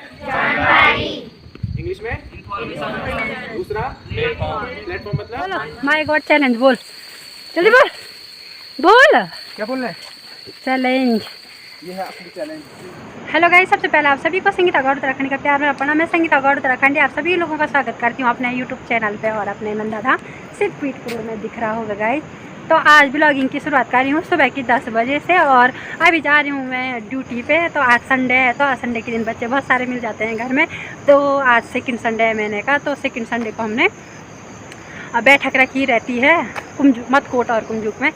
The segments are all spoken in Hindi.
जानकारी। इंग्लिश में दूसरा प्लेटफॉर्म मतलब माय गॉड चैलेंज बोल जल्दी बोल बोल क्या बोल रहे हैं? चैलेंज। ये है असली चैलेंज। हेलो गाइस, सबसे पहले आप सभी को संगीता गौड़ उत्तराखंड का प्यार मेरा प्रणाम। मैं संगीता गौड़ उत्तराखंड आप सभी लोगों का स्वागत करती हूँ अपने यूट्यूब चैनल पे और अपने नंदाधाम सिद्धपीठपुर में दिख रहा होगा गाइस। तो आज ब्लॉगिंग की शुरुआत कर रही हूँ सुबह की 10 बजे से और अभी जा रही हूँ मैं ड्यूटी पे। तो आज संडे है, तो आज संडे के दिन बच्चे बहुत सारे मिल जाते हैं घर में। तो आज सेकंड संडे है महीने का, तो सेकंड संडे को हमने बैठक रखी रहती है मटकोट और कुमजुक में।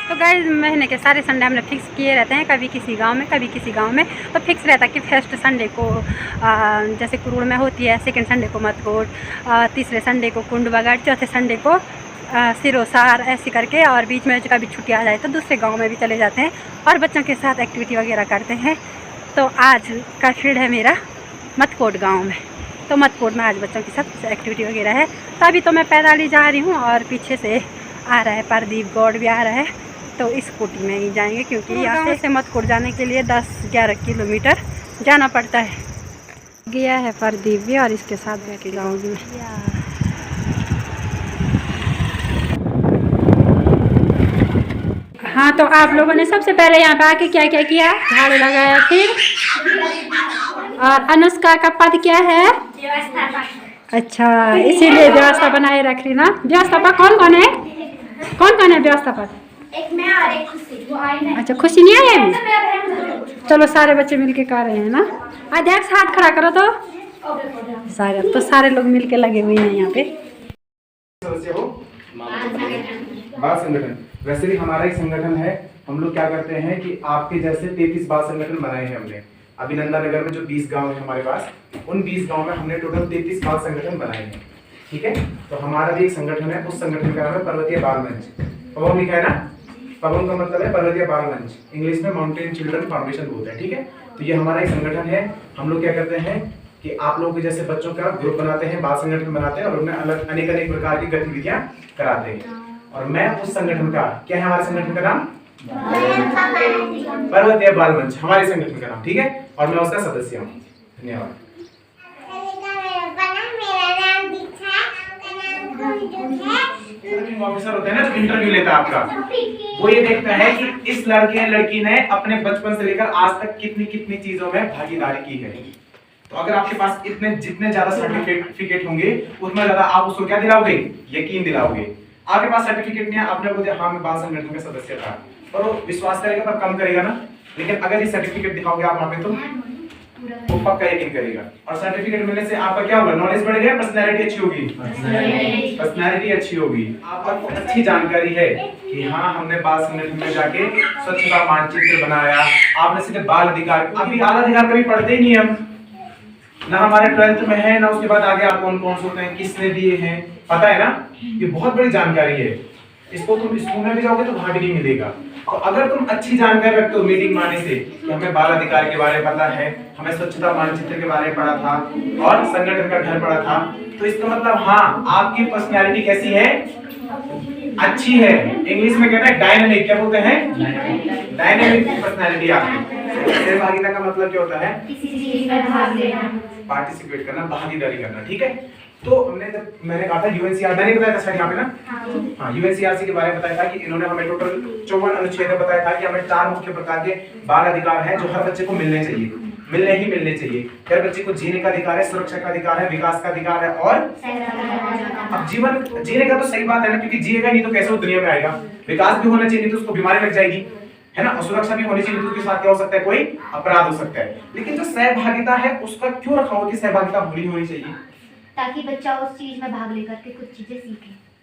तो गाइस महीने के सारे संडे हमने फिक्स किए रहते हैं, कभी किसी गांव में कभी किसी गांव में। तो फिक्स रहता है कि फर्स्ट संडे को जैसे कुरुड़ में होती है, सेकंड संडे को मटकोट, तीसरे संडे को कुंडबगड़, चौथे संडे को सिरोसार, ऐसे करके। और बीच में कभी छुट्टी आ जाए तो दूसरे गाँव में भी चले जाते हैं और बच्चों के साथ एक्टिविटी वगैरह करते हैं। तो आज का फील्ड है मेरा मटकोट गाँव में। तो मटकोट में आज बच्चों के साथ एक्टिविटी वगैरह है। तो अभी तो मैं पैदल ही जा रही हूँ और पीछे से आ रहा है प्रदीप गौड़ भी आ रहा है। तो इस स्कूटी में ही जाएंगे क्योंकि यहाँ से मटकोट जाने के लिए 10-11 किलोमीटर जाना पड़ता है। गया है प्रदीप भी और इसके साथ बैठी जाऊँगी मैं। हाँ, तो आप लोगों ने सबसे पहले यहाँ पे आके क्या क्या किया? झाड़ू लगाया। फिर और अनुष्का का पद क्या है? अच्छा, इसीलिए व्यवस्था बनाए रख रही ना। व्यवस्थापक कौन कौन है? कौन कौन है व्यवस्थापक? एक मैं और एक खुशी। वो आई नहीं। अच्छा, खुशी नहीं आई अभी? चलो सारे बच्चे मिलके कर रहे हैं ना। अध्यक्ष हाथ खड़ा करो तो सारे, तो सारे लोग मिलके लगे हुए हैं यहाँ पे। सदस्य हो बाल संगठन। वैसे भी हमारा एक संगठन है। हम लोग क्या करते हैं कि आपके जैसे 33 बाल संगठन बनाए हैं हमने। अभिनंदन नगर में जो 20 गांव है हमारे पास, उन 20 गांव में हमने टोटल 33 बाल संगठन बनाए हैं। ठीक है, तो हमारा भी एक संगठन है। उस संगठन का नाम है पर्वतीय बाल मंच। पवन लिखा है ना, पवन का मतलब है पर्वतीय बाल मंच, इंग्लिश में माउंटेन चिल्ड्रन फाउंडेशन बोलते हैं। ठीक है, तो ये हमारा एक संगठन है। हम लोग क्या करते हैं कि आप लोगों के जैसे बच्चों का ग्रुप बनाते हैं, बाल संगठन बनाते हैं और उनमें अलग अनेक प्रकार की गतिविधियां कराते हैं। और मैं उस संगठन का, क्या है हमारे संगठन का नाम? पर्वतीय बाल मंच, हमारे संगठन का नाम। ठीक है, और मैं उसका सदस्य हूँ। धन्यवाद। ऑफिसर होता है ना जो इंटरव्यू लेता है आपका, वो ये देखता है कि इस लड़के या लड़की ने अपने बचपन से लेकर आज तक कितनी कितनी चीजों में भागीदारी की है। तो अगर आपके पास इतने जितने ज्यादा सर्टिफिकेट होंगे उतना ज्यादा आप उसको क्या दिलाओगे? यकीन दिलाओगे। आपके पास सर्टिफिकेट नहीं है, आपने बोला हाँ मैं बाल संगठन का सदस्य था, और वो विश्वास करेगा पर कम करेगा ना। लेकिन अगर ये सर्टिफिकेट दिखाओगे आप वहां पे तो वो पक्का यकीन करेगा। और सर्टिफिकेट मिलने से आपका क्या होगा? नॉलेज बढ़ेगा, पर्सनैलिटी अच्छी होगी। पर्सनैलिटी अच्छी होगी। आपको अच्छी जानकारी है कि हाँ हमने बाल संगठन में जाके स्वच्छता मानचित्र बनाया। आपने सीधे बाल अधिकार, अभी बाल अधिकार कभी पढ़ते ही नहीं हम ना, हमारे 12th में है ना, उसके बाद आगे आप कौन कौन से होते हैं, किसने दिए हैं, पता है ना। ये बहुत बड़ी जानकारी है। इसको तुम स्कूल में भी जाओगे तो वहां भी नहीं मिलेगा। तो अगर तुम अच्छी जानकारी रखते हो मीटिंग में आने से कि हमें बाल अधिकार के बारे में पता है, हमें स्वच्छता मानचित्र के बारे में पढ़ा था और संगठन का घर पढ़ा था, तो इसका मतलब हाँ आपकी पर्सनैलिटी कैसी है? अच्छी है। इंग्लिश में कहते हैं डायनामिक। क्या बोलते हैं? डायनामिक पर्सनैलिटी आपकी। सहभागिता का मतलब क्या होता है? पार्टिसिपेट करना, भागीदारी करना। ठीक है, तो हमने जब मैंने कहा था यूएनसीआर, मैंने बताया था सर यहाँ पे ना, हाँ यूएनसीआरसी के बारे में बताया था कि इन्होंने हमें टोटल 54 अनुच्छेद बताया था कि हमें 4 मुख्य प्रकार के बाल अधिकार हैं जो हर बच्चे को मिलने चाहिए, मिलने चाहिए। हर बच्चे को जीने का अधिकार है, सुरक्षा का अधिकार है, विकास का अधिकार है और अब जीवन जीने का तो सही बात है ना, क्योंकि जिएगा नहीं तो कैसे वो दुनिया में आएगा। विकास भी होना चाहिए, नहीं तो उसको बीमारी लग जाएगी, है ना। और सुरक्षा भी होनी चाहिए, तो उसके साथ क्या हो सकता है? कोई अपराध हो सकता है। लेकिन जो सहभागिता है उसका क्यों रखा हो कि सहभागिता होनी चाहिए? ताकि बच्चा उस चीज में भाग लेकर के कुछ चीजें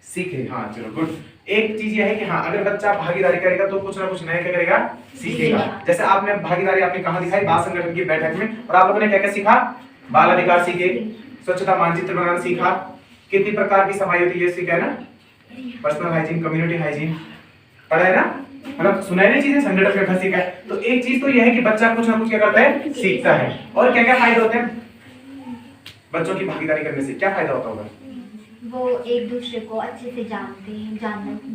सीखे। हाँ चलो गुड। एक चीज यह है कि हाँ अगर बच्चा भागीदारी करेगा तो कुछ ना कुछ नया क्या करेगा, सीखेगा। जैसे आपने भागीदारी आपने कहाँ दिखाई, बाल संगठन की बैठक में, और आप लोगों ने क्या क्या सीखा, बाल अधिकार सीखे, स्वच्छता मानचित्र बनाना सीखा, कितनी प्रकार की सफाई होती है सीखा है ना, पर्सनल हाइजीन, कम्युनिटी हाइजीन पढ़ा है ना, मतलब सुनहरी चीजें संगठन का सीखा है। तो एक चीज तो यह है कि बच्चा कुछ ना कुछ क्या करता है, सीखता है। और क्या क्या फायदे होते हैं बच्चों की भागीदारी करने से, क्या फायदा होता होगा? वो एक दूसरे को अच्छे से जानते हैं,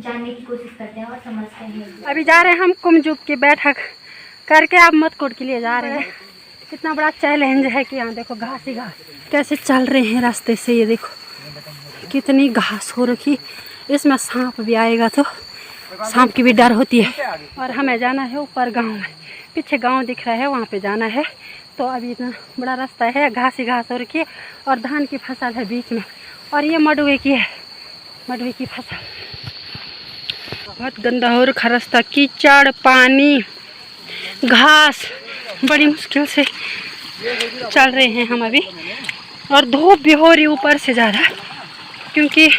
जानने की कोशिश करते हैं और समझते हैं। अभी जा रहे हैं हम कुमजुप की बैठक करके, आप मतकोट के लिए जा रहे हैं। कितना बड़ा चैलेंज है कि यहाँ देखो घास ही घास कैसे चल रहे हैं रास्ते से, ये देखो कितनी घास हो रखी। इसमें सांप भी आएगा तो सांप की भी डर होती है। और हमें जाना है ऊपर गांव में, पीछे गांव दिख रहा है वहाँ पे जाना है। तो अभी इतना बड़ा रास्ता है, घास ही घास हो रखी है और धान की फसल है बीच में, और ये मडुए की है, मडुए की फसल। बहुत गंदा हो रखा रास्ता, कीचड़, पानी, घास, बड़ी मुश्किल से चल रहे हैं हम अभी। और धूप भी हो रही ऊपर से ज़्यादा, क्योंकि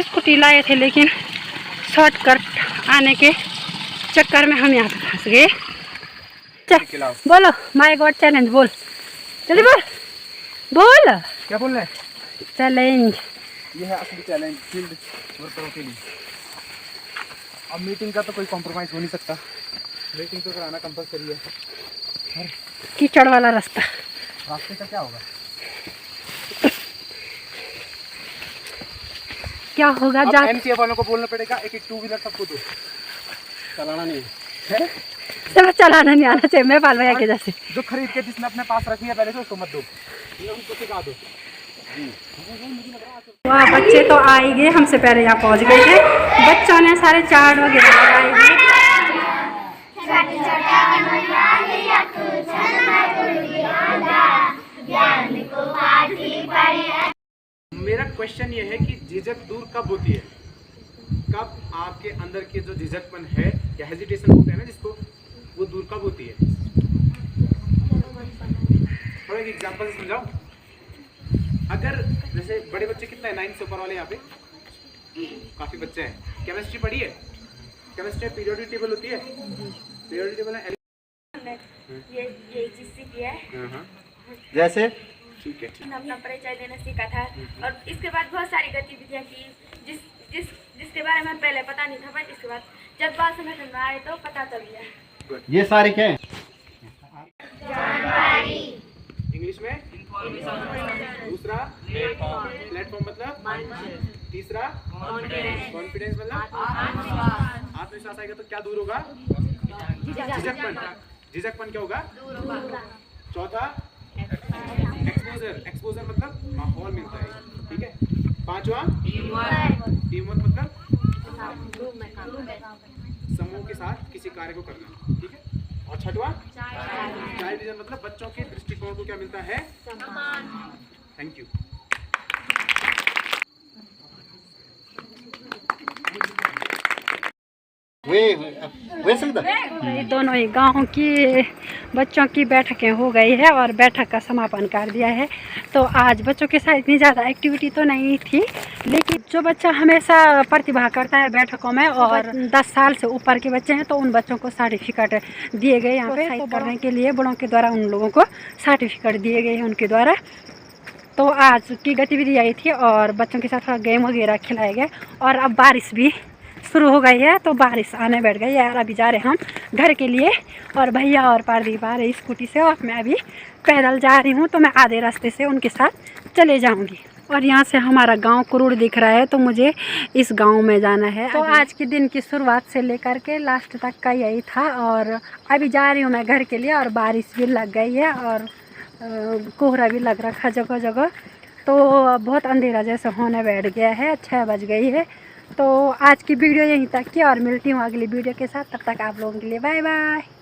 स्कूटी लाए थे लेकिन शॉर्टकट आने के चक्कर में हम यहाँ पे फंस गए। बोलो माय गॉड चैलेंज, बोल जल्दी बोल, बोल क्या बोल रहे हैं? चैलेंज ये है असली चैलेंज फील्ड वर्करों के लिए। अब मीटिंग का तो कोई कॉम्प्रोमाइज हो नहीं सकता, मीटिंग तो कराना कंपलसरी है। कीचड़ वाला रास्ता, रास्ते का क्या होगा? क्या होगा? अब जा एमसीएफ वालों को बोलना पड़ेगा एक एक टू व्हीलर सबको दो, चलाना नहीं है, चलो चलाना नहीं आना चाहिए। मैं पाल भैया के जैसे जो खरीद के जिसने अपने पास रखी है पहले से उसको मत दो, उनको सिखा दो। वाह बच्चे तो आ ही गए, हमसे पहले यहाँ पहुँच गए थे। बच्चों ने सारे चार्ट वगैरह लगाए हुए। मेरा क्वेश्चन ये है कि झिझक दूर कब होती है, कब आपके अंदर के जो झिझकपन है या हेजिटेशन होता है ना जिसको, वो दूर कब होती है? थोड़ा एक एग्जांपल समझाओ। अगर जैसे बड़े बच्चे कितने हैं, 9 से ऊपर वाले यहाँ पे काफी बच्चे हैं। केमिस्ट्री पढ़ी है? केमिस्ट्री पीरियोडिक टेबल होती है, पीरियोडिक टेबल है ये चीज सीखी है। जैसे ठीक है, अपना परिचय देना सीखा था, और इसके बाद बहुत सारी गतिविधियां की जिसके बारे में पहले पता नहीं था, पर इसके बाद जब बाल संगठन में आए तो पता चल गया। ये सारे क्या है? इंग्लिश में दूसरा प्लेटफॉर्म मतलब, तीसरा कॉन्फिडेंस मतलब आत्मविश्वास आएगा तो क्या दूर होगा? झिझकपन, झिझकपन क्या होगा? चौथा एक्सपोजर, एक्सपोजर मतलब माहौल मिलता है, ठीक है। पांचवा टीम वर्क मतलब समूह के साथ किसी कार्य को करना, ठीक है। और छठवा चाइल्ड विजन मतलब बच्चों के दृष्टिकोण को क्या मिलता है? Thank you. ये दोनों ही गाँव की बच्चों की बैठकें हो गई है और बैठक का समापन कर दिया है। तो आज बच्चों के साथ इतनी ज़्यादा एक्टिविटी तो नहीं थी, लेकिन जो बच्चा हमेशा प्रतिभा करता है बैठकों में और 10 साल से ऊपर के बच्चे हैं तो उन बच्चों को सर्टिफिकेट दिए गए यहाँ पे करने के लिए। बड़ों के द्वारा उन लोगों को सर्टिफिकेट दिए गए हैं उनके द्वारा। तो आज की गतिविधि आई थी और बच्चों के साथ थोड़ा गेम वगैरह खिलाए गए। और अब बारिश भी शुरू हो गई है तो बारिश आने बैठ गई यार। अभी जा रहे हम घर के लिए और भैया और पारदीप आ रहे स्कूटी से और मैं अभी पैदल जा रही हूँ। तो मैं आधे रास्ते से उनके साथ चले जाऊँगी। और यहाँ से हमारा गांव कुरुड़ दिख रहा है तो मुझे इस गांव में जाना है। तो आज के दिन की शुरुआत से लेकर के लास्ट तक का यही था। और अभी जा रही हूँ मैं घर के लिए और बारिश भी लग गई है और कोहरा भी लग रखा जगह जगह। तो बहुत अंधेरा जैसा होने बैठ गया है, 6 बज गई है। तो आज की वीडियो यहीं तक की और मिलती हूँ अगली वीडियो के साथ। तब तक आप लोगों के लिए बाय बाय।